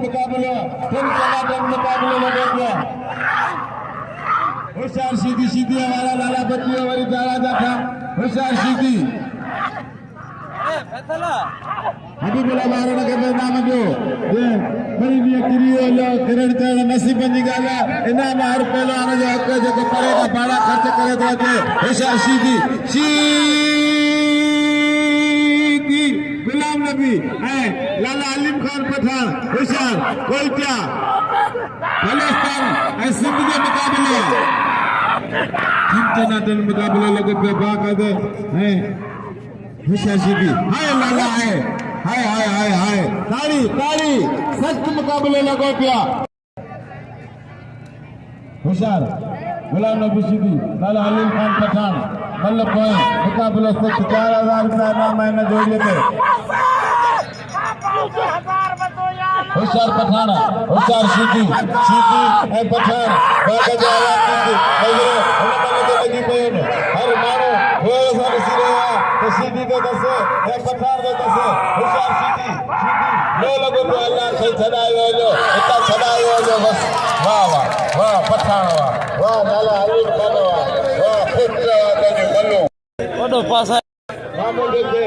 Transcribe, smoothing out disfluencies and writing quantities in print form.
मुकाबला फिर टनाटन मुकाबले लगे गया होशियार सीधी सीधी हमारा लाला बच्ची वाली दारा था होशियार सीधी अभी बोला मारने के नाम जो ये बड़ी भी क्रियो लो किरण तेरा नसीब बन गया इनाम हर पहले आने जो हक जो पड़ेगा बड़ा खर्च करे तो के होशियार सीधी सीधी गुलाम नबी है लाला अलीम खान पठान होशियार कोई क्या खालिस्तान है सिंध के मुकाबले टनाटन मुकाबले लगे पे बाकायदे हैं होशियार सीधी हाय लाला है हाय हाय हाय हाय ताड़ी ताड़ी सख्त मुकाबले लगो पिया होशियार गुलाम नबी सीधी लाला अलीम खान पठान मतलब मुकाबले सख्त 4000 रुपया नाम मैंने जोड़ लेते होशियार पठान होशियार सीधी सीधी है पठान बाकायदे आवाज की लगी पे हर मानो वो सारे सिरे तो सीधी के दसे है पठान के दसे होशियार सीधी सीधी लो लगो तो अल्लाह से छड़ायो जो इतना छड़ायो जो बस वाह वाह वाह पठान वाह वाह लाला अलीम खान वाह वाह पुत्र वाह के बल्लो ओडो पासा मामूल दे